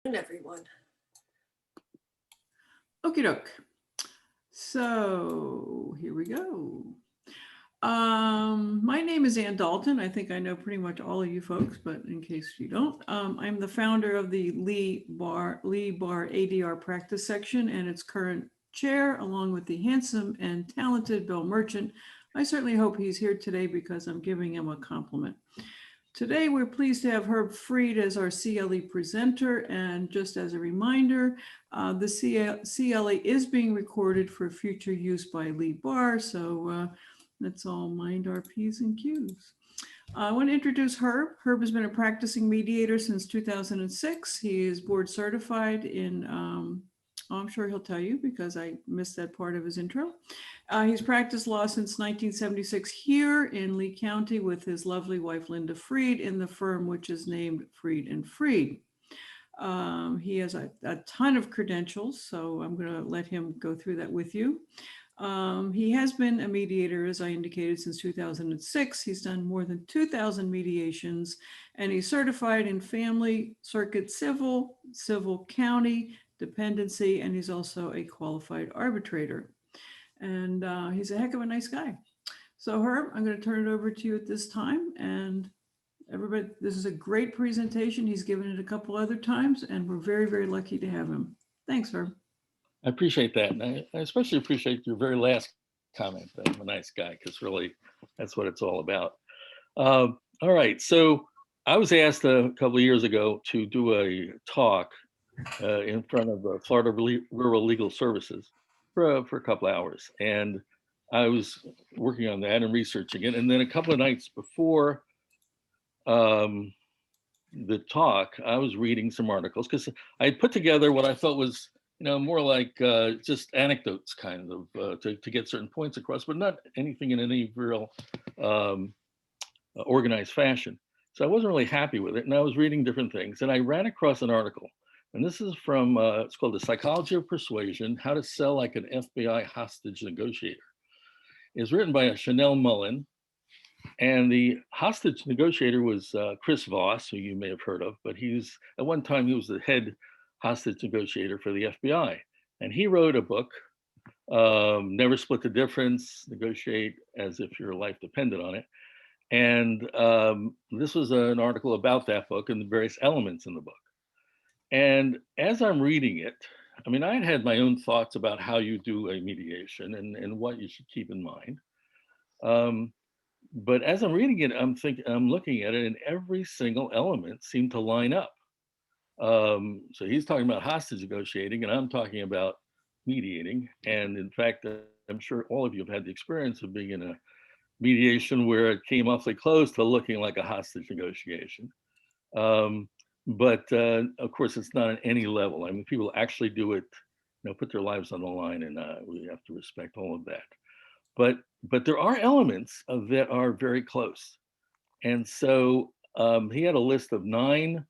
Everyone. Okie doke. So here we go. My name is Ann Dalton. I think I know pretty much all of you folks, but in case you don't, I'm the founder of the Lbaugh ADR practice section and its current chair, along with the handsome and talented Bill Merchant. I certainly hope he's here today because I'm giving him a compliment. Today, we're pleased to have Herb Freed as our CLE presenter. And just as a reminder, the CLE is being recorded for future use by Lbaugh. So let's all mind our P's and Q's. I want to introduce Herb. Herb has been a practicing mediator since 2006. He is board certified in, I'm sure he'll tell you because I missed that part of his intro. He's practiced law since 1976 here in Lee County with his lovely wife, Linda Freed, in the firm which is named Freed and Freed. He has a ton of credentials, so I'm going to let him go through that with you. He has been a mediator, as I indicated, since 2006. He's done more than 2,000 mediations, and he's certified in family, circuit civil, civil county, dependency, and he's also a qualified arbitrator. And he's a heck of a nice guy. So Herb, I'm going to turn it over to you at this time. And everybody, this is a great presentation. He's given it a couple other times, and we're very, very lucky to have him. Thanks, Herb. I appreciate that. And I especially appreciate your very last comment that I'm a nice guy, because really that's what it's all about. All right, so I was asked a couple of years ago to do a talk in front of Florida Rural Legal Services for a couple of hours. And I was working on that and researching it. And then a couple of nights before the talk, I was reading some articles because I had put together what I felt was, more like just anecdotes kind of to get certain points across, but not anything in any real organized fashion. So I wasn't really happy with it. And I was reading different things and I ran across an article. And this is from, it's called The Psychology of Persuasion, How to Sell Like an FBI Hostage Negotiator. It's written by Chanel Mullen. And the hostage negotiator was Chris Voss, who you may have heard of, but at one time he was the head hostage negotiator for the FBI. And he wrote a book, Never Split the Difference, Negotiate as if your life depended on it. And this was an article about that book and the various elements in the book. And as I'm reading it, I mean, I had my own thoughts about how you do a mediation and what you should keep in mind. But as I'm reading it, I'm looking at it, and every single element seemed to line up. So he's talking about hostage negotiating, and I'm talking about mediating. And in fact, I'm sure all of you have had the experience of being in a mediation where it came awfully close to looking like a hostage negotiation. But of course, it's not at any level. I mean, people actually do it, put their lives on the line, and we have to respect all of that. But there are elements that are very close. And so he had a list of 9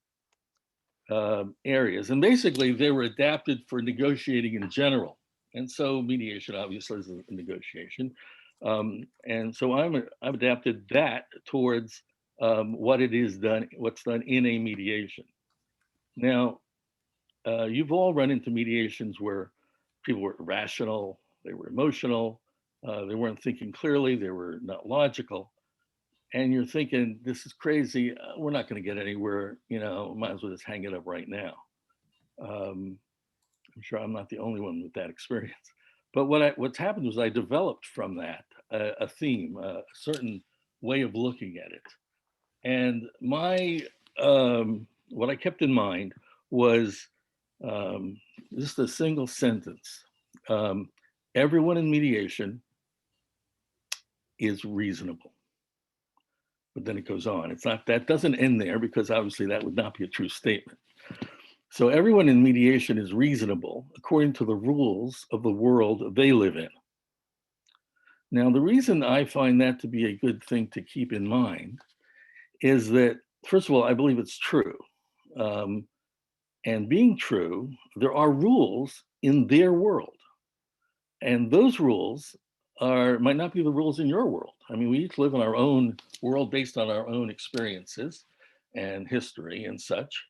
areas, and basically they were adapted for negotiating in general. And so mediation obviously is a negotiation. And so I've adapted that towards what's done in a mediation. Now, you've all run into mediations where people were irrational, they were emotional, they weren't thinking clearly, they were not logical. And you're thinking, this is crazy, we're not going to get anywhere, might as well just hang it up right now. I'm sure I'm not the only one with that experience. But what's happened was I developed from that a theme, a certain way of looking at it. And what I kept in mind was just a single sentence. Everyone in mediation is reasonable. But then it goes on. That doesn't end there, because obviously that would not be a true statement. So everyone in mediation is reasonable according to the rules of the world they live in. Now, the reason I find that to be a good thing to keep in mind is that, first of all, I believe it's true. And being true, there are rules in their world. And those rules might not be the rules in your world. I mean, we each live in our own world based on our own experiences and history and such.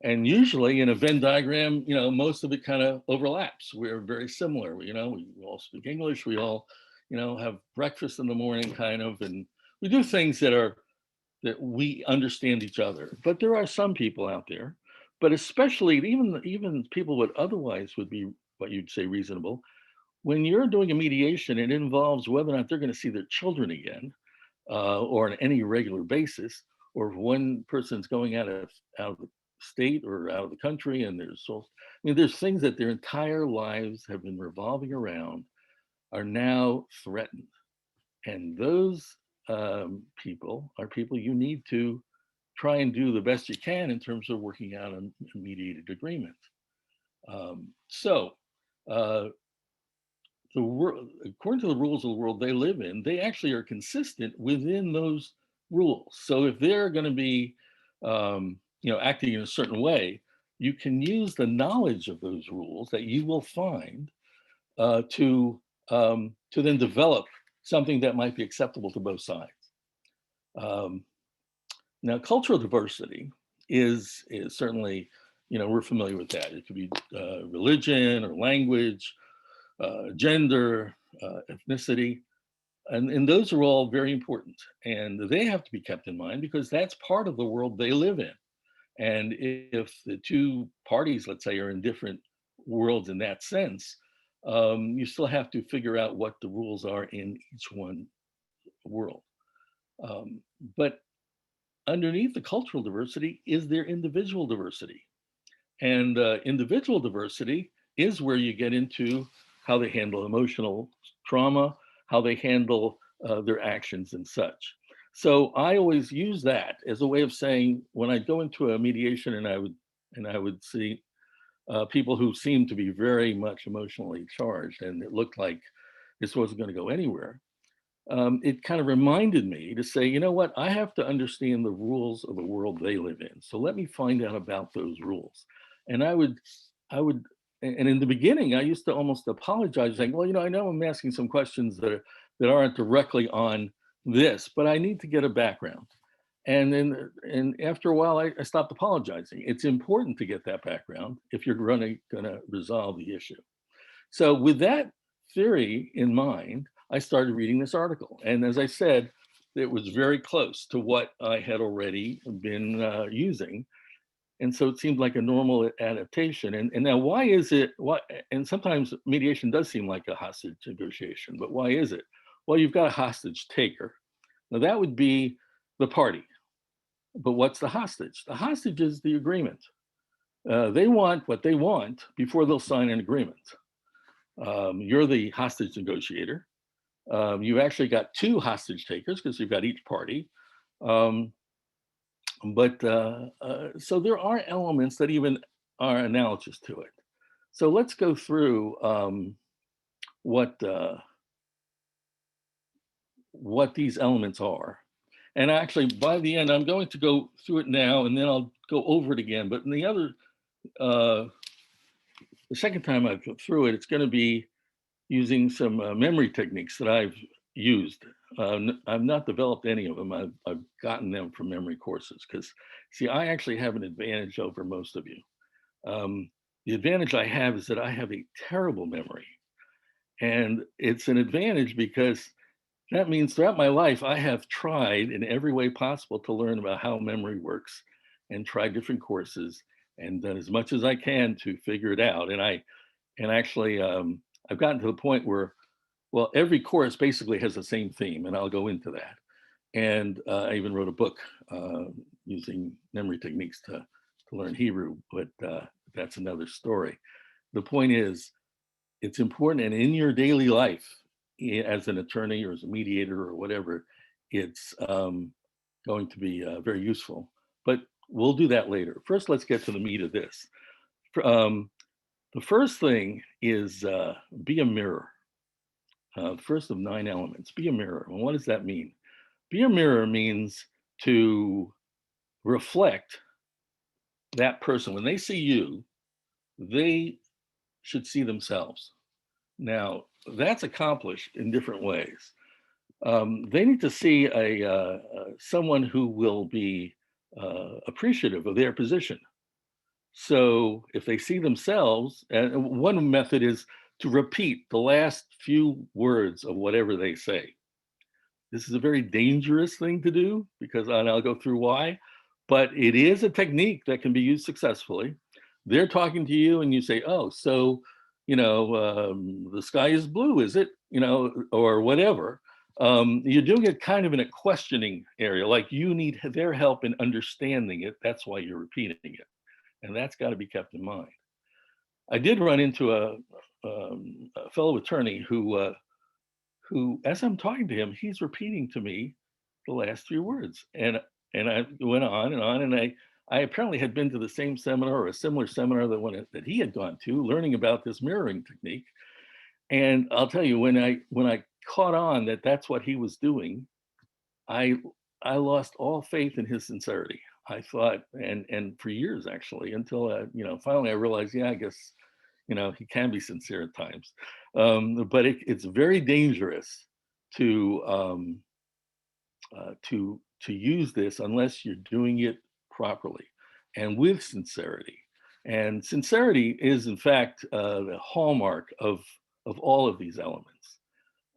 And usually in a Venn diagram, most of it kind of overlaps. We're very similar. We all speak English. We all, have breakfast in the morning kind of, and we do things that we understand each other. But there are some people out there, but especially even people what otherwise would be what you'd say reasonable. When you're doing a mediation, it involves whether or not they're going to see their children again, or on any regular basis, or if one person's going out of the state or out of the country, and there's things that their entire lives have been revolving around are now threatened, and those people are people you need to try and do the best you can in terms of working out a mediated agreement. So the world, according to the rules of the world they live in, they actually are consistent within those rules. So if they're going to be, acting in a certain way, you can use the knowledge of those rules that you will find to then develop something that might be acceptable to both sides. Now, cultural diversity is certainly, we're familiar with that. It could be religion or language, gender, ethnicity, and those are all very important, and they have to be kept in mind because that's part of the world they live in. And if the two parties, let's say, are in different worlds in that sense, you still have to figure out what the rules are in each one world. But underneath the cultural diversity is their individual diversity. And individual diversity is where you get into how they handle emotional trauma, how they handle their actions and such. So I always use that as a way of saying, when I go into a mediation and I would see people who seemed to be very much emotionally charged, and it looked like this wasn't going to go anywhere. It kind of reminded me to say, you know what, I have to understand the rules of the world they live in. So let me find out about those rules. And I would, and in the beginning, I used to almost apologize, saying, well, I know I'm asking some questions that aren't directly on this, but I need to get a background. And after a while, I stopped apologizing. It's important to get that background if you're going to resolve the issue. So with that theory in mind, I started reading this article. And as I said, it was very close to what I had already been using. And so it seemed like a normal adaptation. And now why is it, and sometimes mediation does seem like a hostage negotiation, but why is it? Well, you've got a hostage taker. Now that would be the party. But what's the hostage? The hostage is the agreement. They want what they want before they'll sign an agreement. You're the hostage negotiator. You've actually got two hostage takers because you've got each party. So there are elements that even are analogous to it. So let's go through what these elements are. And actually, by the end, I'm going to go through it now, and then I'll go over it again. But in the second time I go through it, it's going to be using some memory techniques that I've used. I've not developed any of them. I've gotten them from memory courses because, see, I actually have an advantage over most of you. The advantage I have is that I have a terrible memory. And it's an advantage because that means throughout my life, I have tried in every way possible to learn about how memory works and tried different courses and done as much as I can to figure it out. And actually, I've gotten to the point where, well, every course basically has the same theme, and I'll go into that. And I even wrote a book using memory techniques to learn Hebrew, but that's another story. The point is, it's important, and in your daily life, as an attorney or as a mediator or whatever, it's going to be very useful. But we'll do that later. First, let's get to the meat of this. The first thing is be a mirror. The first of 9 elements, be a mirror. And what does that mean? Be a mirror means to reflect that person. When they see you, they should see themselves. Now, that's accomplished in different ways. They need to see someone who will be appreciative of their position. So if they see themselves, and one method is to repeat the last few words of whatever they say. This is a very dangerous thing to do because, and I'll go through why, but it is a technique that can be used successfully. They're talking to you and you say, oh, so, the sky is blue, is it? Or whatever. You're doing it kind of in a questioning area, like you need their help in understanding it. That's why you're repeating it. And that's got to be kept in mind. I did run into a fellow attorney who, as I'm talking to him, he's repeating to me the last three words. And I went on, and I apparently had been to the same seminar or a similar seminar that he had gone to, learning about this mirroring technique. And I'll tell you, when I caught on that that's what he was doing, I lost all faith in his sincerity. I thought, and for years actually, until finally I realized, yeah, I guess he can be sincere at times, but it's very dangerous to use this unless you're doing it properly and with sincerity. And sincerity is, in fact, the hallmark of all of these elements.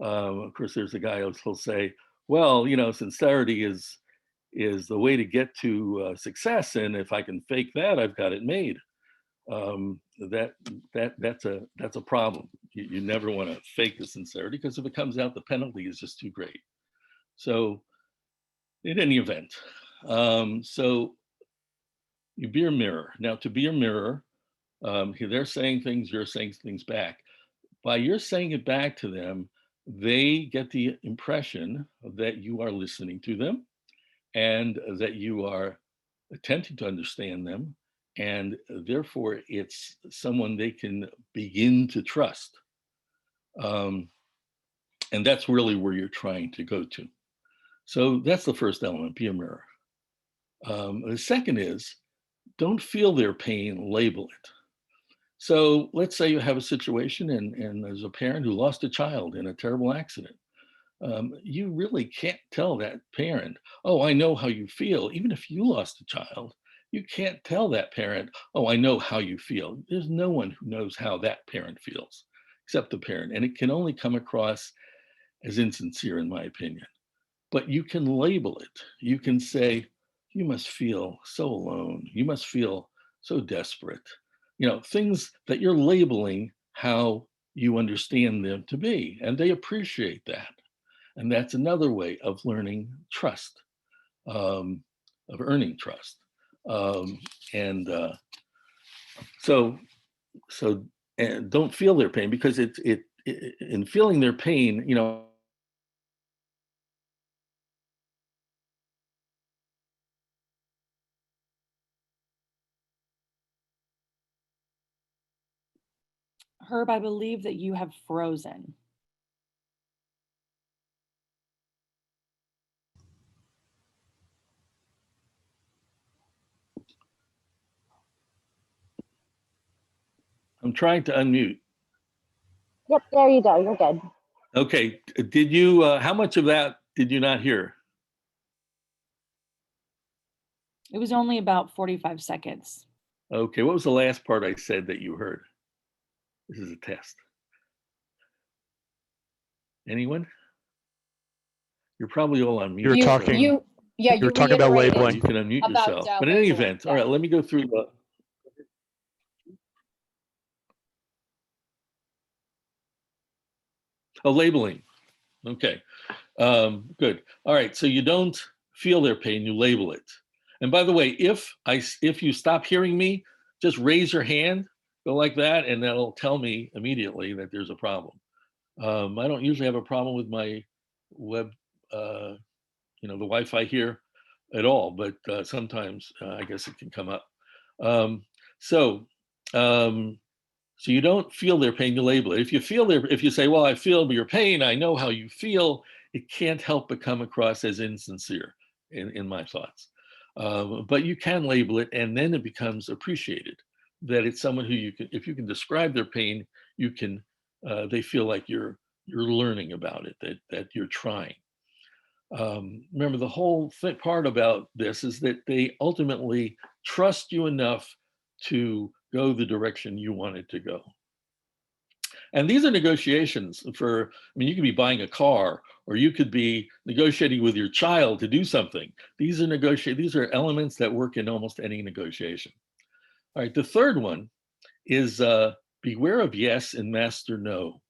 Of course, there's a guy who'll say, well, sincerity is the way to get to success, and if I can fake that, I've got it made. That's a problem. You never want to fake the sincerity, because if it comes out, the penalty is just too great. So in any event, so you be a mirror. Now, to be a mirror, they're saying things, you're saying things back. By your saying it back to them, they get the impression that you are listening to them and that you are attempting to understand them, and therefore it's someone they can begin to trust. And that's really where you're trying to go to. So that's the first element, be a mirror. The second is, don't feel their pain, label it. So let's say you have a situation and there's a parent who lost a child in a terrible accident. You really can't tell that parent, oh, I know how you feel. Even if you lost a child, you can't tell that parent, oh, I know how you feel. There's no one who knows how that parent feels except the parent. And it can only come across as insincere, in my opinion. But you can label it. You can say, you must feel so alone. You must feel so desperate. Things that you're labeling how you understand them to be. And they appreciate that. And that's another way of learning trust, of earning trust. So and don't feel their pain, because in feeling their pain, Herb, I believe that you have frozen. I'm trying to unmute. Yep, there you go. You're good. Okay, did you, how much of that did you not hear? It was only about 45 seconds. Okay, what was the last part I said that you heard? This is a test. Anyone? You're probably all on mute. You're talking. You You're talking about labeling. You can unmute about, yourself. But in any labeling, event, yeah. all right, let me go through the. Oh, labeling. Okay, good. All right, so you don't feel their pain, you label it. And by the way, if you stop hearing me, just raise your hand, go like that, and that'll tell me immediately that there's a problem. I don't usually have a problem with my web, the Wi-Fi here at all, but sometimes I guess it can come up. So you don't feel their pain, you label it. If you say, well, I feel your pain, I know how you feel, it can't help but come across as insincere in my thoughts. But you can label it, and then it becomes appreciated, that it's someone who if you can describe their pain, they feel like you're learning about it, that you're trying. Remember, the whole part about this is that they ultimately trust you enough to go the direction you want it to go. And these are negotiations for, I mean, you could be buying a car, or you could be negotiating with your child to do something. These are elements that work in almost any negotiation. All right, the third one is beware of yes and master no.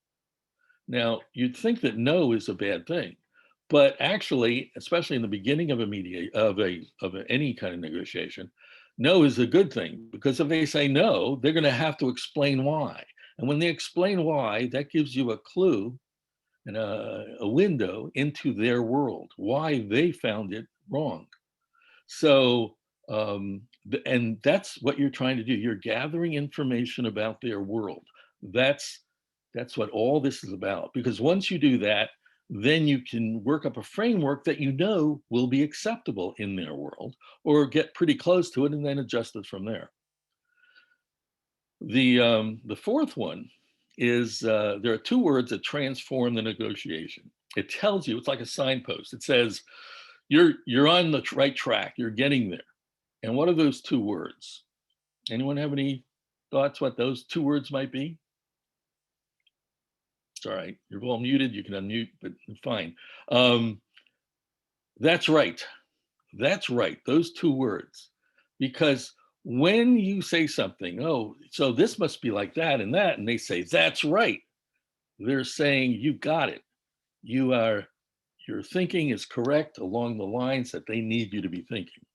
Now, you'd think that no is a bad thing, but actually, especially in the beginning of any kind of negotiation, no is a good thing, because if they say no, they're going to have to explain why. And when they explain why, that gives you a clue and a window into their world, why they found it wrong. So, and that's what you're trying to do. You're gathering information about their world. That's what all this is about. Because once you do that, then you can work up a framework that you know will be acceptable in their world, or get pretty close to it and then adjust it from there. The fourth one is there are two words that transform the negotiation. It tells you, it's like a signpost. It says, you're on the right track, you're getting there. And what are those two words? Anyone have any thoughts what those two words might be? It's all right, you're all muted, you can unmute, but fine. That's right, those two words. Because when you say something, oh, so this must be like that, and they say, that's right, they're saying, you got it. Your thinking is correct along the lines that they need you to be thinking.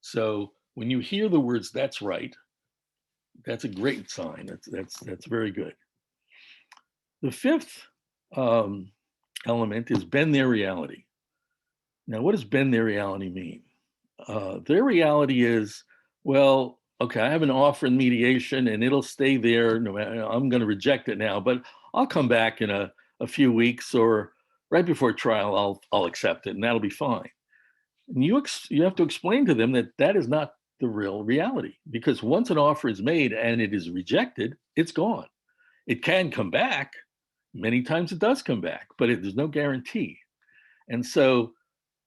So when you hear the words, that's right, that's a great sign. That's very good. The fifth element is bend their reality. Now, what does bend their reality mean? Their reality is, well, okay, I have an offer in mediation and it'll stay there. No matter, I'm going to reject it now, but I'll come back in a few weeks, or right before trial, I'll accept it, and that'll be fine. And you have to explain to them that that is not the real reality, because once an offer is made and it is rejected, it's gone. It can come back. Many times it does come back, but there's no guarantee. And so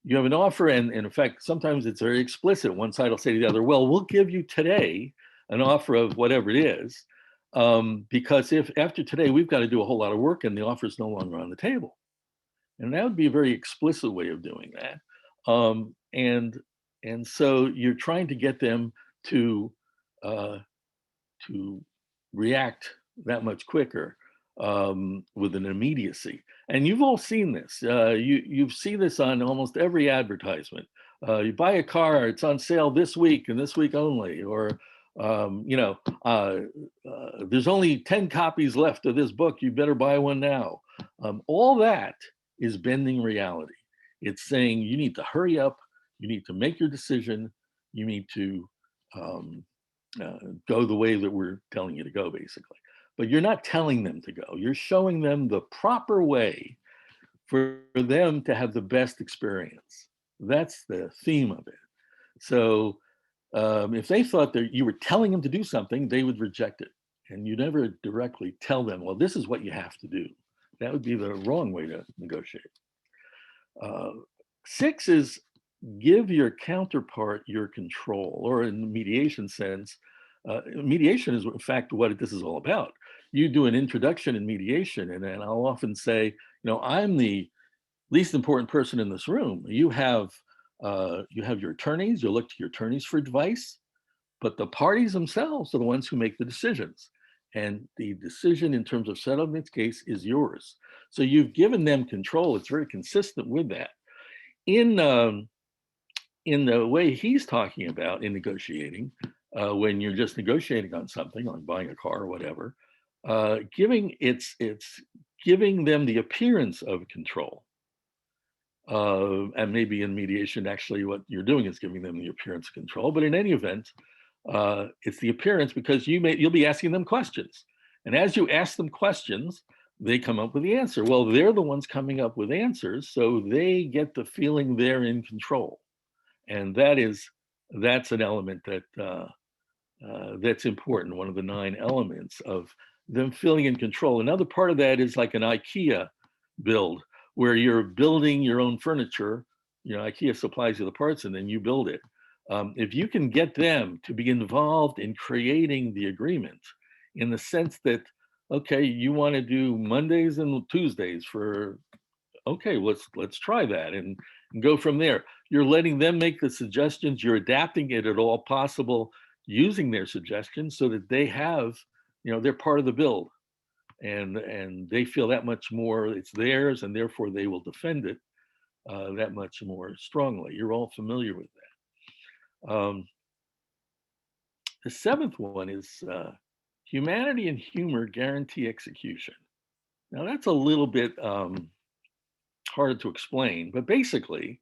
you have an offer, and in fact, sometimes it's very explicit. One side will say to the other, well, we'll give you today an offer of whatever it is, because if after today, we've got to do a whole lot of work and the offer is no longer on the table. And that would be a very explicit way of doing that. And so you're trying to get them to react that much quicker with an immediacy. And you've all seen this. You've seen this on almost every advertisement. You buy a car, it's on sale this week and this week only, or there's only 10 copies left of this book, you better buy one now. All that is bending reality. It's saying you need to hurry up, you need to make your decision, you need to go the way that we're telling you to go, basically. But you're not telling them to go. You're showing them the proper way for them to have the best experience. That's the theme of it. So if they thought that you were telling them to do something, they would reject it. And you never directly tell them, well, this is what you have to do. That would be the wrong way to negotiate. 6 is give your counterpart your control, or in the mediation sense, mediation is in fact what this is all about. You do an introduction in mediation, and then I'll often say, I'm the least important person in this room. You have your attorneys, you'll look to your attorneys for advice, but the parties themselves are the ones who make the decisions. And the decision in terms of settlement case is yours. So you've given them control. It's very consistent with that. In the way he's talking about in negotiating, when you're just negotiating on something, like buying a car or whatever, it's giving them the appearance of control. And maybe in mediation, actually what you're doing is giving them the appearance of control. But in any event, it's the appearance, because you'll be asking them questions. And as you ask them questions, they come up with the answer. Well, they're the ones coming up with answers, so they get the feeling they're in control. And that's an element that's important, one of the 9 elements of them feeling in control. Another part of that is like an IKEA build, where you're building your own furniture. IKEA supplies you the parts and then you build it. If you can get them to be involved in creating the agreement in the sense that, okay, you want to do Mondays and Tuesdays for, okay, let's try that and go from there. You're letting them make the suggestions, you're adapting it at all possible using their suggestions so that they have, they're part of the build, and they feel that much more it's theirs, and therefore they will defend it that much more strongly. You're all familiar with that. The seventh one is humanity and humor guarantee execution. Now that's a little bit hard to explain, but basically,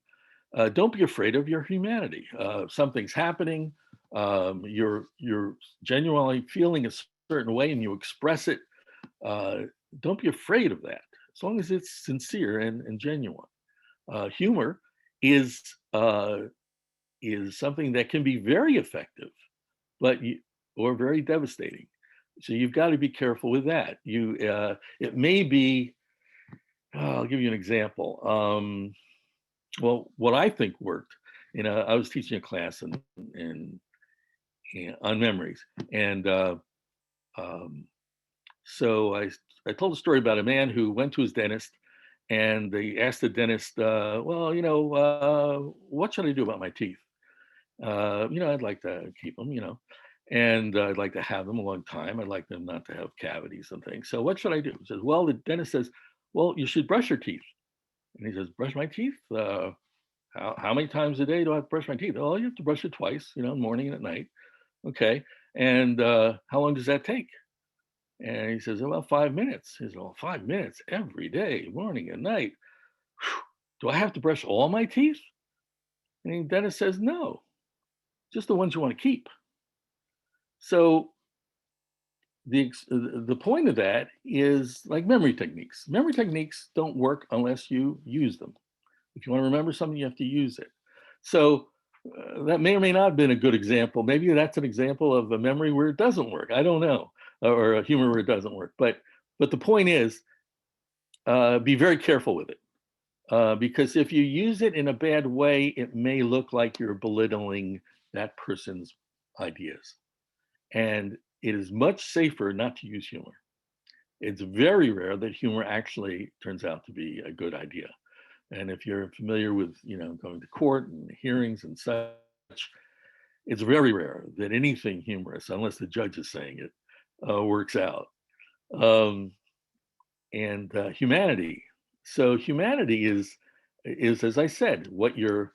don't be afraid of your humanity. Something's happening, you're genuinely feeling a certain way and you express it. Don't be afraid of that, as long as it's sincere and genuine. Humor is something that can be very effective, or very devastating. So you've got to be careful with that. It may be. I'll give you an example. Well, what I think worked, I was teaching a class on memories, and so I told a story about a man who went to his dentist, and they asked the dentist, what should I do about my teeth? I'd like to keep them, and I'd like to have them a long time. I'd like them not to have cavities and things. So what should I do? He says, well, the dentist says, well, you should brush your teeth. And he says, brush my teeth? How many times a day do I have to brush my teeth? Oh, you have to brush it twice, morning and at night. Okay. And how long does that take? And he says, well, 5 minutes. He says, well, 5 minutes every day, morning and night. Whew, do I have to brush all my teeth? And the dentist says, no, just the ones you want to keep. So the point of that is like memory techniques. Memory techniques don't work unless you use them. If you want to remember something, you have to use it. So that may or may not have been a good example. Maybe that's an example of a memory where it doesn't work. I don't know, or a humor where it doesn't work. But the point is, be very careful with it, because if you use it in a bad way, it may look like you're belittling that person's ideas, and it is much safer not to use humor. It's very rare that humor actually turns out to be a good idea. And if you're familiar with, going to court and hearings and such, it's very rare that anything humorous, unless the judge is saying it, works out. And humanity. So humanity is, as I said, what you're,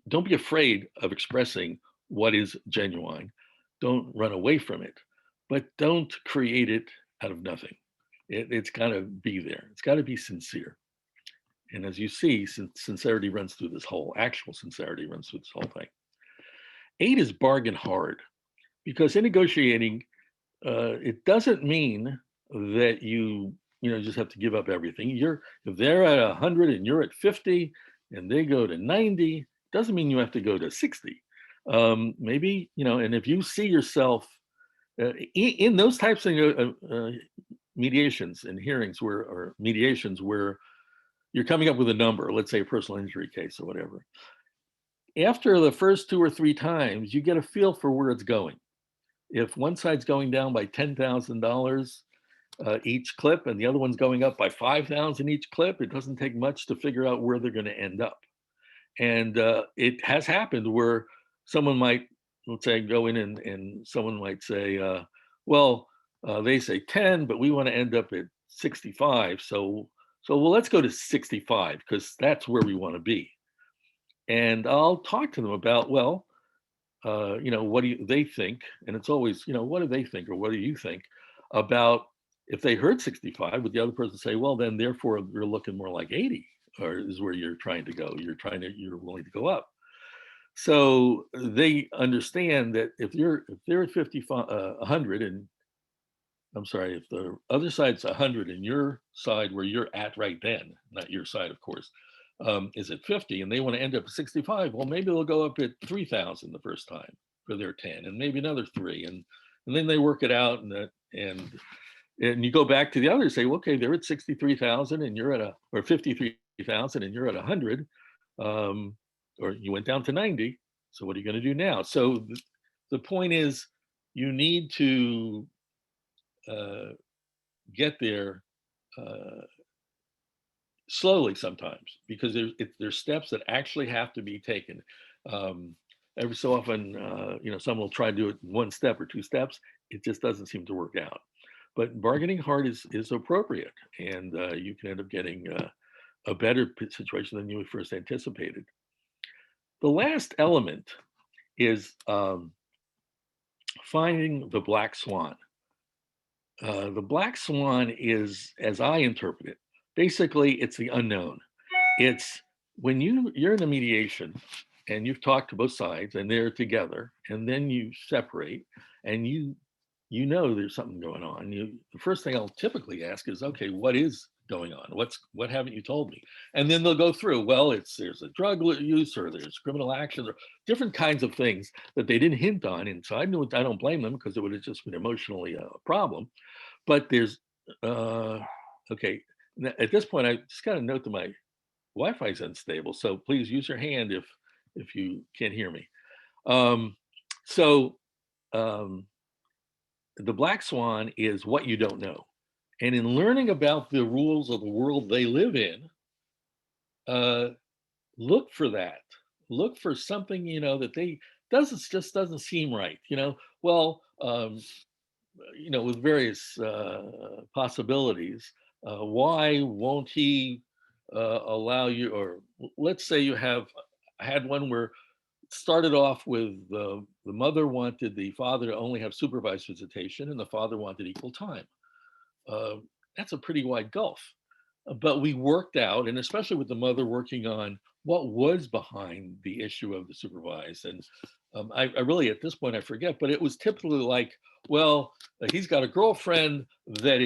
don't be afraid of expressing what is genuine. Don't run away from it, but don't create it out of nothing. It's got to be there. It's got to be sincere. And as you see, sincerity runs through this whole, actual sincerity runs through this whole thing. 8 is bargain hard, because in negotiating, it doesn't mean that you just have to give up everything. If they're at 100 and you're at 50 and they go to 90, doesn't mean you have to go to 60. Maybe, and if you see yourself in those types of mediations and hearings or mediations where you're coming up with a number, let's say a personal injury case or whatever, after the first 2 or 3 times, you get a feel for where it's going. If one side's going down by $10,000 each clip and the other one's going up by $5,000 each clip, it doesn't take much to figure out where they're going to end up. And it has happened where someone might, let's say, go in and someone might say, they say 10, but we want to end up at 65. So let's go to 65 because that's where we want to be. And I'll talk to them about, what do they think? And it's always, what do they think or what do you think about if they heard 65, would the other person say, well, then therefore you're looking more like 80, or is where you're trying to go. You're willing to go up. So they understand that if they're at 100 and I'm sorry, if the other side's 100 and your side where you're at right then, not your side, of course, is at 50 and they want to end up at 65, well, maybe they'll go up at 3,000 the first time for their 10 and maybe another 3. And then they work it out and you go back to the others, say, well, okay, they're at 63,000 and you're at or 53,000 and you're at 100. or you went down to 90. So what are you going to do now? So the point is, you need to get there slowly sometimes, because there's steps that actually have to be taken. Every so often, someone will try to do it one step or two steps. It just doesn't seem to work out. But bargaining hard is appropriate, and you can end up getting a better situation than you first anticipated. The last element is finding the black swan. The black swan is, as I interpret it, basically it's the unknown. It's when you're in a mediation and you've talked to both sides and they're together, and then you separate and you know there's something going on. The first thing I'll typically ask is, okay, what is going on? What haven't you told me? And then they'll go through, well, there's a drug use, or there's criminal action, or different kinds of things that they didn't hint on. And so I don't blame them, because it would have just been emotionally a problem. But there's okay. At this point, I just got to note that my Wi-Fi is unstable, so please use your hand if you can't hear me. The black swan is what you don't know. And in learning about the rules of the world they live in, look for that. Look for something, that just doesn't seem right. With various possibilities, why won't he allow you? Or let's say you had one where it started off with the mother wanted the father to only have supervised visitation, and the father wanted equal time. That's a pretty wide gulf. But we worked out, and especially with the mother working on what was behind the issue of the supervised. And I really, at this point, I forget, but it was typically like, well, he's got a girlfriend that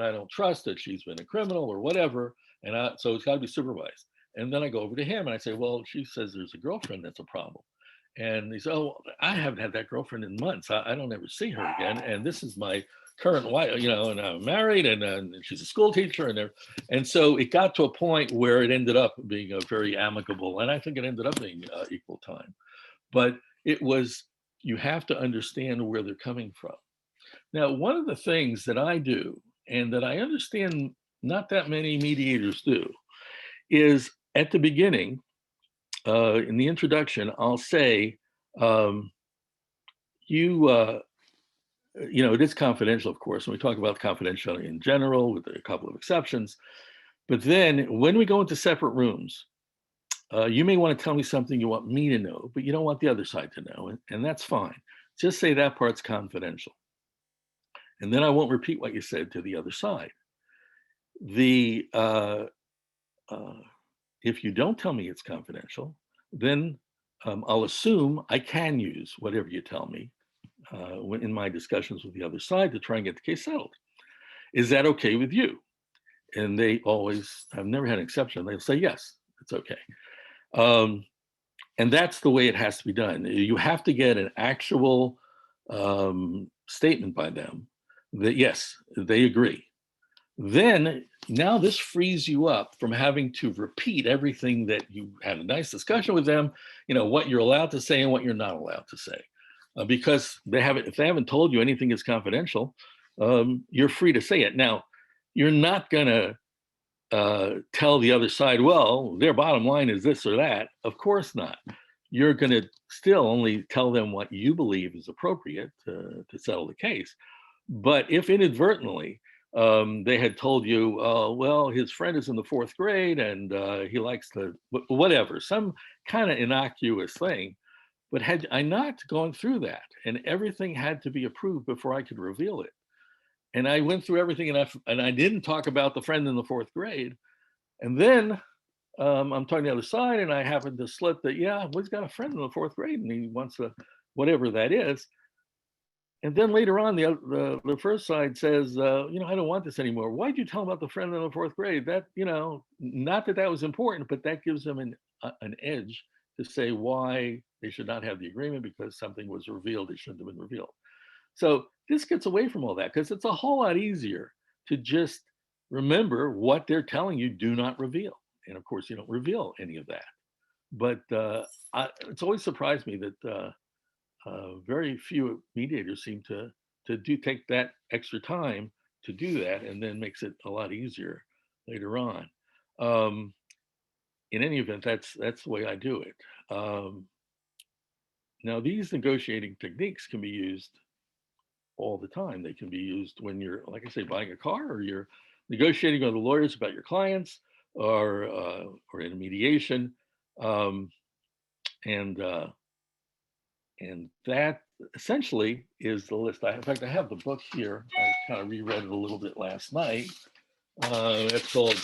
I don't trust, that she's been a criminal or whatever. And so it's got to be supervised. And then I go over to him and I say, well, she says there's a girlfriend that's a problem. And he said, oh, I haven't had that girlfriend in months. I don't ever see her again. And this is my current wife, and I'm married, and she's a school teacher, and so it got to a point where it ended up being a very amicable, and I think it ended up being equal time. But you have to understand where they're coming from. Now, one of the things that I do, and that I understand not that many mediators do, is at the beginning, in the introduction, I'll say, it is confidential, of course, and we talk about confidentiality in general with a couple of exceptions. But then when we go into separate rooms, you may want to tell me something you want me to know, but you don't want the other side to know, and that's fine. Just say that part's confidential. And then I won't repeat what you said to the other side. If you don't tell me it's confidential, then I'll assume I can use whatever you tell me in my discussions with the other side to try and get the case settled. Is that okay with you? And they always, I've never had an exception. They'll say, yes, it's okay. And that's the way it has to be done. You have to get an actual statement by them that, yes, they agree. Then now this frees you up from having to repeat everything that you had a nice discussion with them, what you're allowed to say and what you're not allowed to say. Because if they haven't told you anything is confidential, you're free to say it. Now, you're not going to tell the other side, well, their bottom line is this or that. Of course not. You're going to still only tell them what you believe is appropriate to settle the case. But if inadvertently they had told you, well, his friend is in the 4th grade and he likes to, whatever, some kind of innocuous thing. But had I not gone through that, and everything had to be approved before I could reveal it, and I went through everything, and I didn't talk about the friend in the 4th grade, and then I'm talking the other side, and I happened to slip that, yeah, well, he's got a friend in the 4th grade, and he wants to, whatever that is. And then later on, the first side says, I don't want this anymore. Why'd you tell him about the friend in the 4th grade? That, not that was important, but that gives them an edge to say why they should not have the agreement, because something was revealed that shouldn't have been revealed. So this gets away from all that, because it's a whole lot easier to just remember what they're telling you, do not reveal. and of course, you don't reveal any of that. But it's always surprised me that very few mediators seem to take that extra time to do that, and then makes it a lot easier later on. In any event, that's the way I do it. Now, these negotiating techniques can be used all the time. They can be used when you're, like I say, buying a car, or you're negotiating with the lawyers about your clients, or in a mediation, and that essentially is the list. In fact, I have the book here. I kind of reread it a little bit last night. It's called,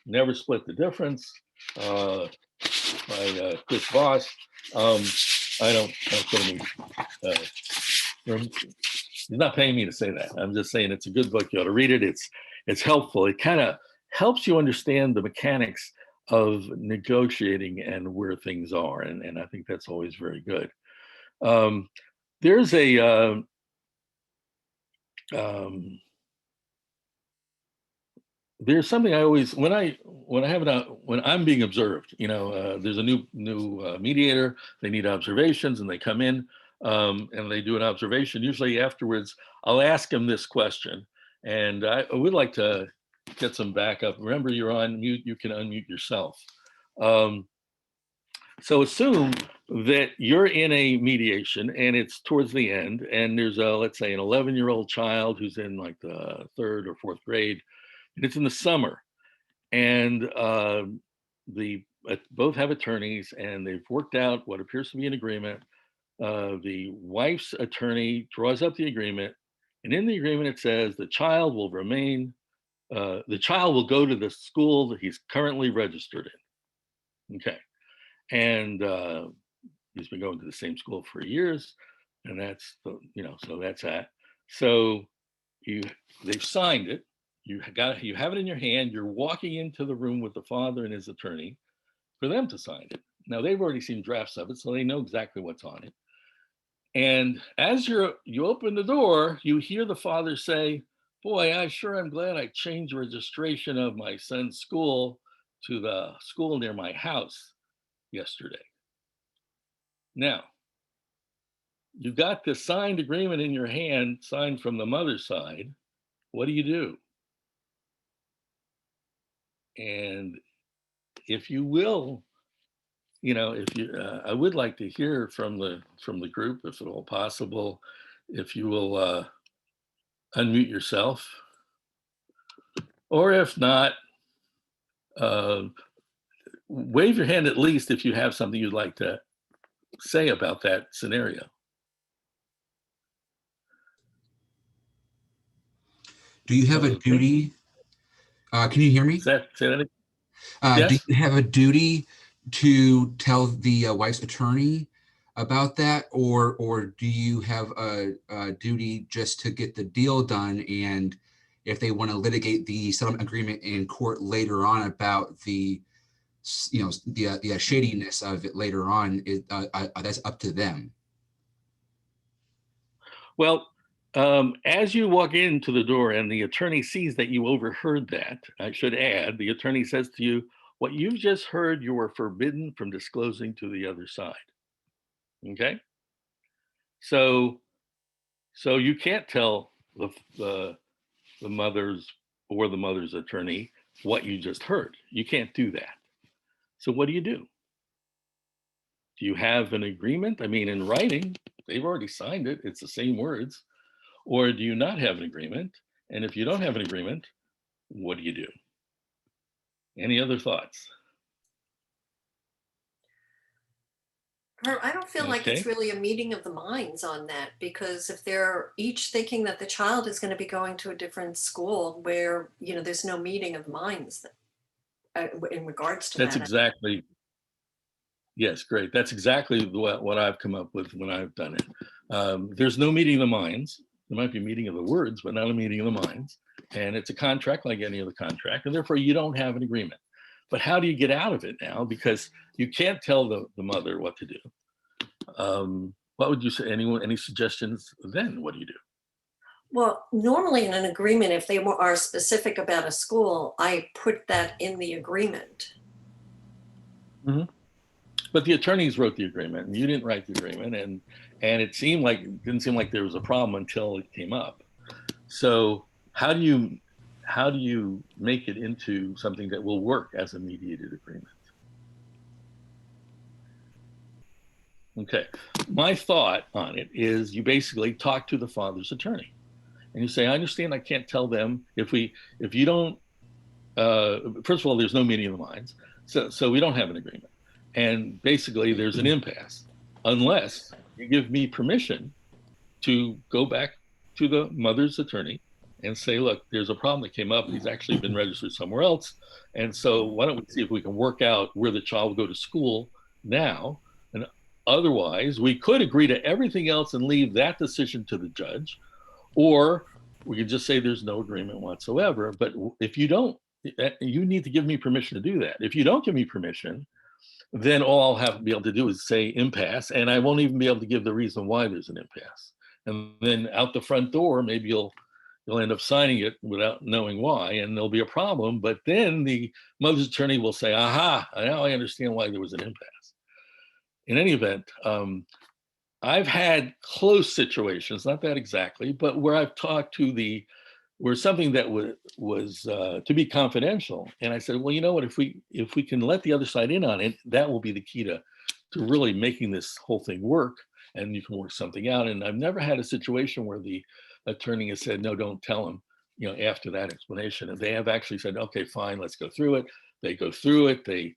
Never Split the Difference, by Chris Voss. I don't he's not paying me to say that. I'm just saying it's a good book. You ought to read it. It's helpful. It kind of helps you understand the mechanics of negotiating and where things are. And I think that's always very good. There's a, there's something I always, when I'm being observed, there's a new mediator, they need observations, and they come in and they do an observation. Usually afterwards, I'll ask them this question, and I would like to get some backup. Remember, you're on mute, you can unmute yourself. So assume that you're in a mediation and it's towards the end, and there's let's say an 11-year-old child who's in like the 3rd or 4th grade, and it's in the summer, and both have attorneys, and they've worked out what appears to be an agreement. The wife's attorney draws up the agreement, and in the agreement it says the child will remain, the child will go to the school that he's currently registered in. Okay, and he's been going to the same school for years, and that's so that's that. So they've signed it. You have it in your hand. You're walking into the room with the father and his attorney for them to sign it. Now, they've already seen drafts of it, so they know exactly what's on it. And as you open the door, you hear the father say, "Boy, I sure am glad I changed registration of my son's school to the school near my house yesterday." Now, you got this signed agreement in your hand, signed from the mother's side. What do? And if you will, I would like to hear from the group, if at all possible, if you will unmute yourself, or if not, wave your hand at least if you have something you'd like to say about that scenario. Do you have a duty? Can you hear me? Say that again? Do Yes. you have a duty to tell the wife's attorney about that, or do you have a duty just to get the deal done? And if they want to litigate the settlement agreement in court later on about the shadiness of it later on, that's up to them. Well, as you walk into the door and the attorney sees that you overheard that, I should add, the attorney says to you, "What you've just heard, you are forbidden from disclosing to the other side." Okay? So you can't tell the mother's or the mother's attorney what you just heard. You can't do that. So what do? Do you have an agreement? I mean, in writing, they've already signed it. It's the same words. Or do you not have an agreement? And if you don't have an agreement, what do? Any other thoughts? I don't feel like it's really a meeting of the minds on that, because if they're each thinking that the child is going to be going to a different school where, there's no meeting of minds in regards to that. That's exactly, yes, great. That's exactly what I've come up with when I've done it. There's no meeting of the minds. There might be a meeting of the words, but not a meeting of the minds. And it's a contract like any other contract, and therefore you don't have an agreement. But how do you get out of it now? Because you can't tell the mother what to do. What would you say? Any suggestions then? What do? Well, normally in an agreement, if they are specific about a school, I put that in the agreement. But the attorneys wrote the agreement, and you didn't write the agreement, and it didn't seem like there was a problem until it came up. So how do you make it into something that will work as a mediated agreement? Okay, my thought on it is you basically talk to the father's attorney, and you say, I understand I can't tell them if you don't. First of all, there's no meeting of the minds, so we don't have an agreement. And basically, there's an impasse unless you give me permission to go back to the mother's attorney and say, look, there's a problem that came up. He's actually been registered somewhere else. And so why don't we see if we can work out where the child will go to school now? And otherwise, we could agree to everything else and leave that decision to the judge, or we could just say there's no agreement whatsoever. But if you don't, you need to give me permission to do that. If you don't give me permission, then all I'll have to be able to do is say impasse, and I won't even be able to give the reason why there's an impasse. And then out the front door, maybe you'll end up signing it without knowing why, and there'll be a problem. But then the mother's attorney will say, aha, now I understand why there was an impasse. In any event, I've had close situations, not that exactly, but where I've talked to where something that was to be confidential. And I said, well, you know what, if we can let the other side in on it, that will be the key to really making this whole thing work, and you can work something out. And I've never had a situation where the attorney has said, no, don't tell them, after that explanation. And they have actually said, okay, fine, let's go through it. They go through it, they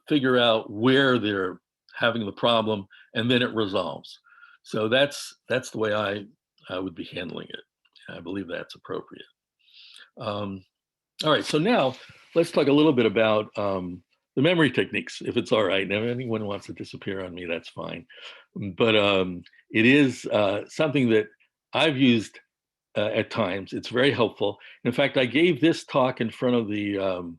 figure out where they're having the problem, and then it resolves. So that's the way I would be handling it. I believe that's appropriate. All right, so now let's talk a little bit about the memory techniques, if it's all right. Now, if anyone wants to disappear on me, that's fine. But it is something that I've used at times. It's very helpful. In fact, I gave this talk in front of the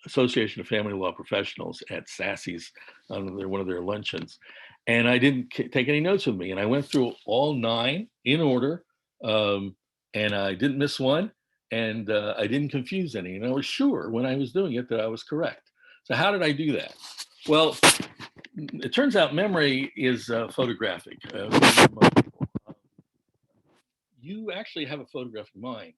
Association of Family Law Professionals at Sassy's on one of their luncheons. And I didn't take any notes with me. And I went through all 9 in order, and I didn't miss one, and I didn't confuse any. And I was sure when I was doing it that I was correct. So how did I do that? Well, it turns out memory is photographic. You actually have a photographic mind.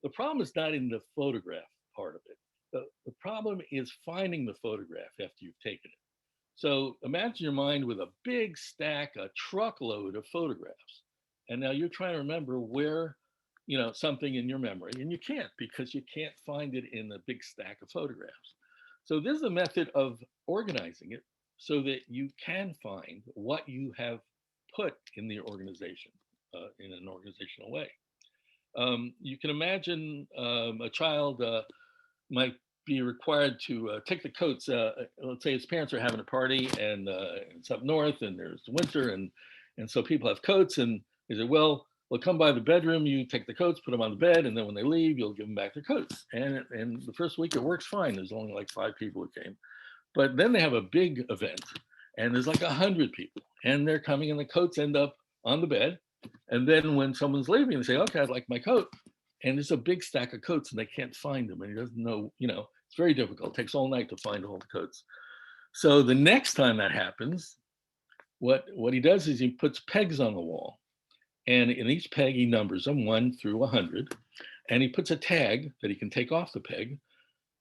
The problem is not in the photograph part of it. The problem is finding the photograph after you've taken it. So imagine your mind with a big stack, a truckload of photographs. And now you're trying to remember where, something in your memory, and you can't, because you can't find it in a big stack of photographs. So this is a method of organizing it so that you can find what you have put in the organization in an organizational way. You can imagine a child might be required to take the coats. Let's say his parents are having a party, and it's up north, and there's winter, and so people have coats, and they say, well, we'll come by the bedroom, you take the coats, put them on the bed, and then when they leave, you'll give them back their coats. And the first week it works fine. There's only like 5 people who came. But then they have a big event, and there's like 100 people, and they're coming, and the coats end up on the bed. And then when someone's leaving, they say, okay, I'd like my coat. And there's a big stack of coats, and they can't find them. And he doesn't know, it's very difficult. It takes all night to find all the coats. So the next time that happens, what he does is he puts pegs on the wall. And in each peg, he numbers them 1 through 100. And he puts a tag that he can take off the peg.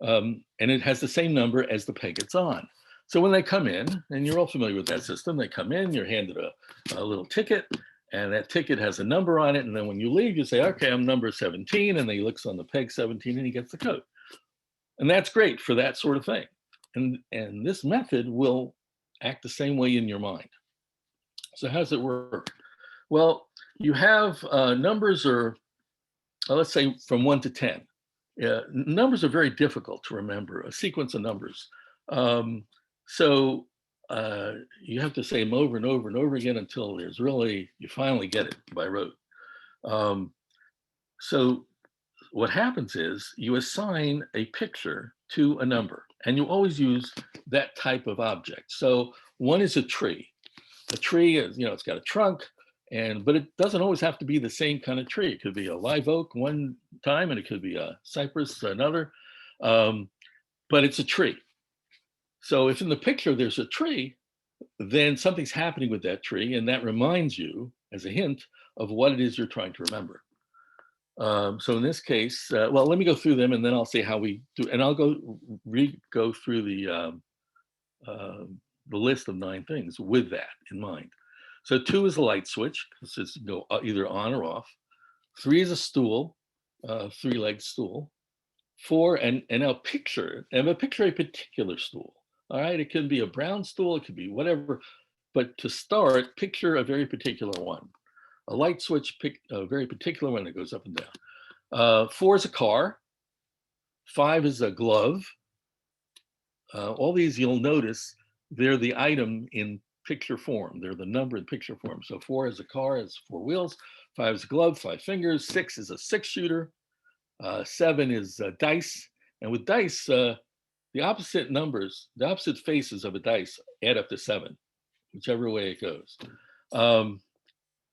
And it has the same number as the peg it's on. So when they come in, and you're all familiar with that system, they come in, you're handed a little ticket, and that ticket has a number on it. And then when you leave, you say, okay, I'm number 17. And then he looks on the peg 17 and he gets the coat. And that's great for that sort of thing. And this method will act the same way in your mind. So how does it work? Well, you have numbers are, let's say from 1 to 10. Numbers are very difficult to remember, a sequence of numbers. So you have to say them over and over and over again until you finally get it by rote. So what happens is you assign a picture to a number, and you always use that type of object. So 1 is a tree. A tree is, it's got a trunk, But it doesn't always have to be the same kind of tree. It could be a live oak one time, and it could be a cypress another. But it's a tree. So if in the picture there's a tree, then something's happening with that tree, and that reminds you, as a hint, of what it is you're trying to remember. So in this case, well, let me go through them, and then I'll say how we do. And I'll go through the list of 9 things with that in mind. So 2 is a light switch, because it's go either on or off. 3 is a stool, 3-legged stool. 4, and now picture a particular stool. All right, it could be a brown stool, it could be whatever. But to start, picture a very particular one. A light switch, pick a very particular one that goes up and down. 4 is a car. 5 is a glove. All these, you'll notice, they're the item in picture form. They're the number in picture form. So 4 is a car, has 4 wheels. 5 is a glove, 5 fingers. 6 is a 6-shooter. 7 is dice. And with dice, the opposite numbers, the opposite faces of a dice add up to 7, whichever way it goes.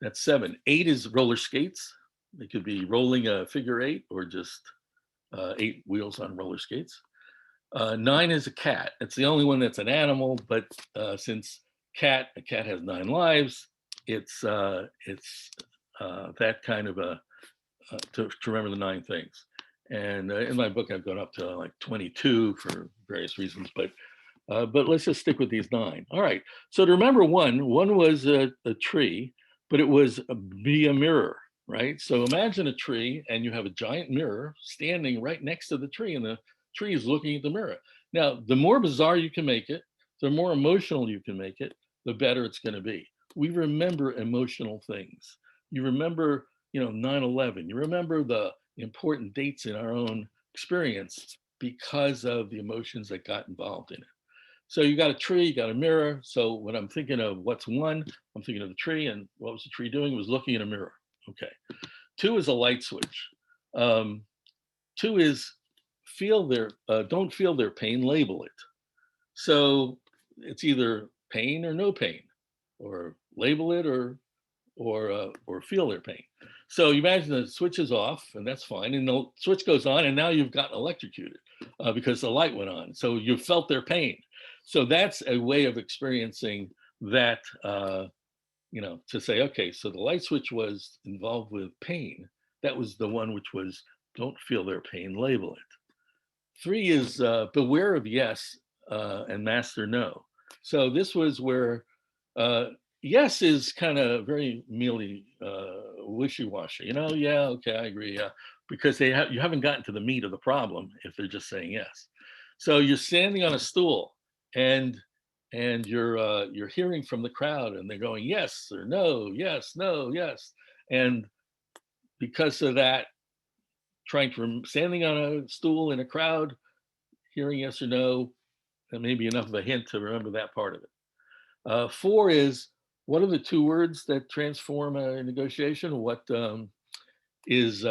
That's 7. 8 is roller skates. It could be rolling a figure 8 or just 8 wheels on roller skates. 9 is a cat. It's the only one that's an animal, but since a cat has 9 lives, it's that kind of a to remember the 9 things. And in my book, I've gone up to like 22 for various reasons, but let's just stick with these 9. All right. So to remember one was a tree, but it was be a mirror, right? So imagine a tree, and you have a giant mirror standing right next to the tree, and the tree is looking at the mirror. Now, the more bizarre you can make it, the more emotional you can make it, the better it's going to be. We remember emotional things. You remember, 9/11. You remember the important dates in our own experience because of the emotions that got involved in it. So you got a tree, you got a mirror. So when I'm thinking of what's 1, I'm thinking of the tree, and what was the tree doing? It was looking in a mirror. Okay. 2 is a light switch. 2 is don't feel their pain, label it. So it's either pain or no pain, or label it or feel their pain. So you imagine the switch is off, and that's fine, and the switch goes on, and now you've gotten electrocuted because the light went on. So you felt their pain. So that's a way of experiencing that, to say, okay, so the light switch was involved with pain. That was the one which was don't feel their pain, label it. 3 is beware of yes and master no. So this was where yes is kind of very mealy, wishy-washy. Yeah, okay, I agree. Yeah, because you haven't gotten to the meat of the problem if they're just saying yes. So you're standing on a stool, and you're hearing from the crowd, and they're going yes or no, yes, no, yes, and because of that, standing on a stool in a crowd, hearing yes or no, that may be enough of a hint to remember that part of it. 4 is, what are the 2 words that transform a negotiation? What is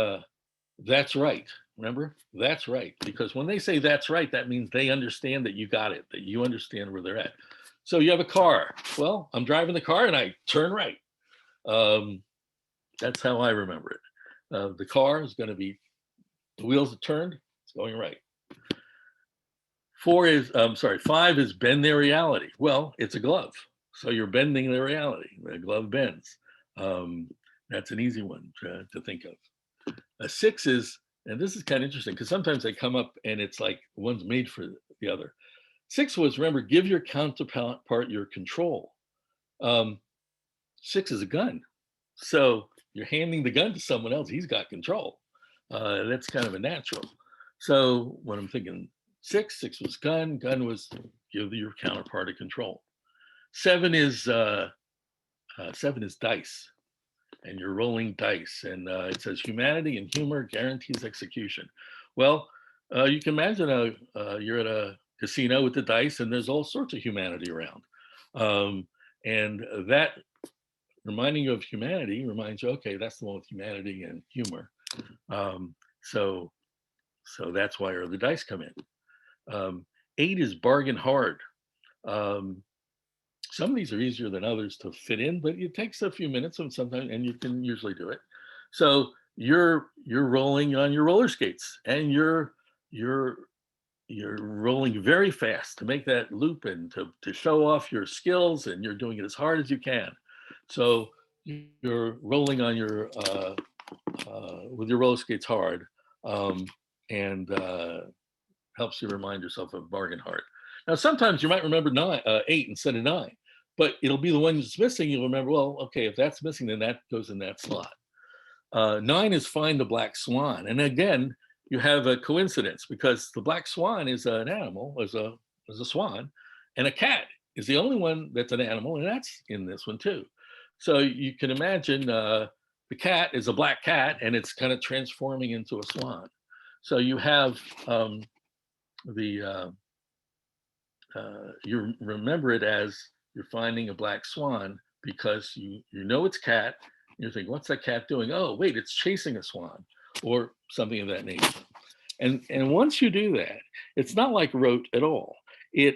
that's right? Remember, that's right. Because when they say that's right, that means they understand that you got it, that you understand where they're at. So you have a car. Well, I'm driving the car and I turn right. That's how I remember it. The car is going to be, the wheels are turned, it's going right. 5 is bend their reality. Well, it's a glove. So you're bending the reality. The glove bends. That's an easy one to think of. 6 is, and this is kind of interesting because sometimes they come up and it's like one's made for the other. 6 was, remember, give your counterpart your control. 6 is a gun. So you're handing the gun to someone else. He's got control. That's kind of a natural. So when I'm thinking 6 was gun. Gun was give your counterpart a control. 7 is dice, and you're rolling dice, and it says humanity and humor guarantees execution. Well, you can imagine you're at a casino with the dice, and there's all sorts of humanity around, and that reminding you of humanity reminds you, okay, that's the one with humanity and humor. So that's why the dice come in. 8 is bargain hard. some of these are easier than others to fit in, but it takes a few minutes and sometimes, and you can usually do it. So you're rolling on your roller skates, and you're rolling very fast to make that loop and to show off your skills, and you're doing it as hard as you can. So you're rolling on your with your roller skates hard, and helps you remind yourself of bargain hard. Now, sometimes you might remember 8 instead of 9, but it'll be the one that's missing. You'll remember, well, okay, if that's missing, then that goes in that slot. 9 is find the black swan. And again, you have a coincidence, because the black swan is an animal, is a swan, and a cat is the only one that's an animal, and that's in this one too. So you can imagine the cat is a black cat, and it's kind of transforming into a swan. So you have you remember it as you're finding a black swan, because you know it's cat. You think, what's that cat doing? Oh, wait, it's chasing a swan, or something of that nature. And once you do that, it's not like rote at all. You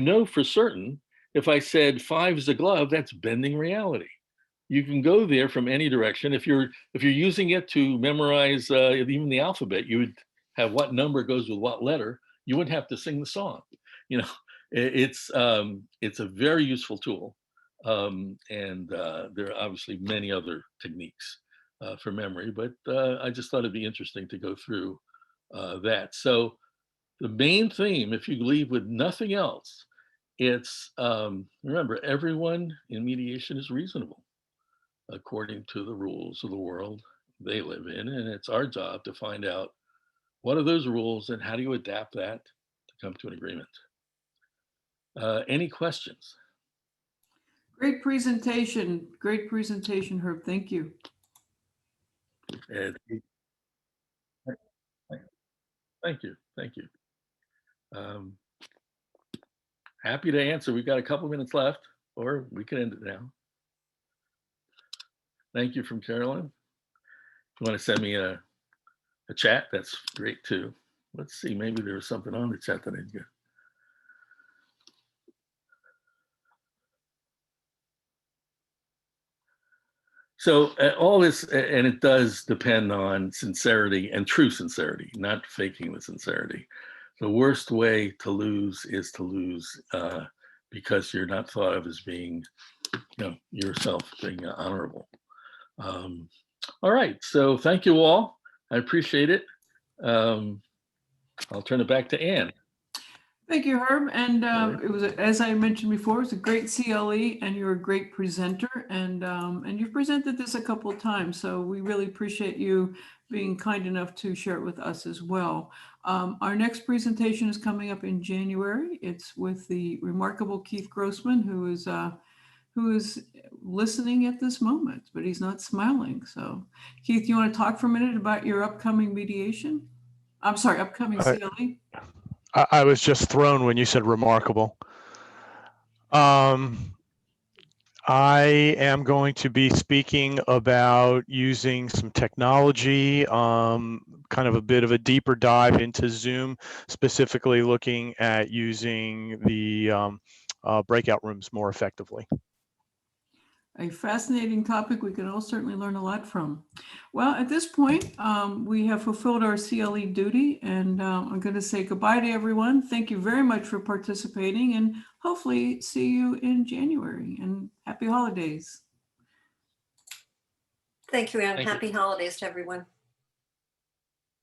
know for certain, if I said 5 is a glove, that's bending reality. You can go there from any direction. If you're using it to memorize even the alphabet, you would have what number goes with what letter. You wouldn't have to sing the song. You know, it's a very useful tool. And there are obviously many other techniques for memory, but I just thought it'd be interesting to go through that. So the main theme, if you leave with nothing else, it's remember, everyone in mediation is reasonable according to the rules of the world they live in, and it's our job to find out what are those rules and how do you adapt that to come to an agreement. Any questions? Great presentation, Herb. Thank you. Ed, thank you. Happy to answer. We've got a couple minutes left, or we can end it now. Thank you from Carolyn. If you want to send me a chat, that's great too. Let's see, maybe there was something on the chat that I didn't get. So all this, and it does depend on sincerity and true sincerity, not faking the sincerity. The worst way to lose is to lose because you're not thought of as being, yourself being honorable. All right, so thank you all. I appreciate it. I'll turn it back to Ann. Thank you, Herb. And it was, as I mentioned before, it's a great CLE, and you're a great presenter. And you've presented this a couple of times, so we really appreciate you being kind enough to share it with us as well. Our next presentation is coming up in January. It's with the remarkable Keith Grossman, who is listening at this moment, but he's not smiling. So, Keith, you want to talk for a minute about your upcoming mediation? I'm sorry, upcoming CLE? I was just thrown when you said remarkable. I am going to be speaking about using some technology, kind of a bit of a deeper dive into Zoom, specifically looking at using the breakout rooms more effectively. A fascinating topic we can all certainly learn a lot from. Well, at this point, we have fulfilled our CLE duty, and I'm going to say goodbye to everyone. Thank you very much for participating, and hopefully see you in January, and happy holidays. Thank you, Anne. Thank you. Happy holidays to everyone.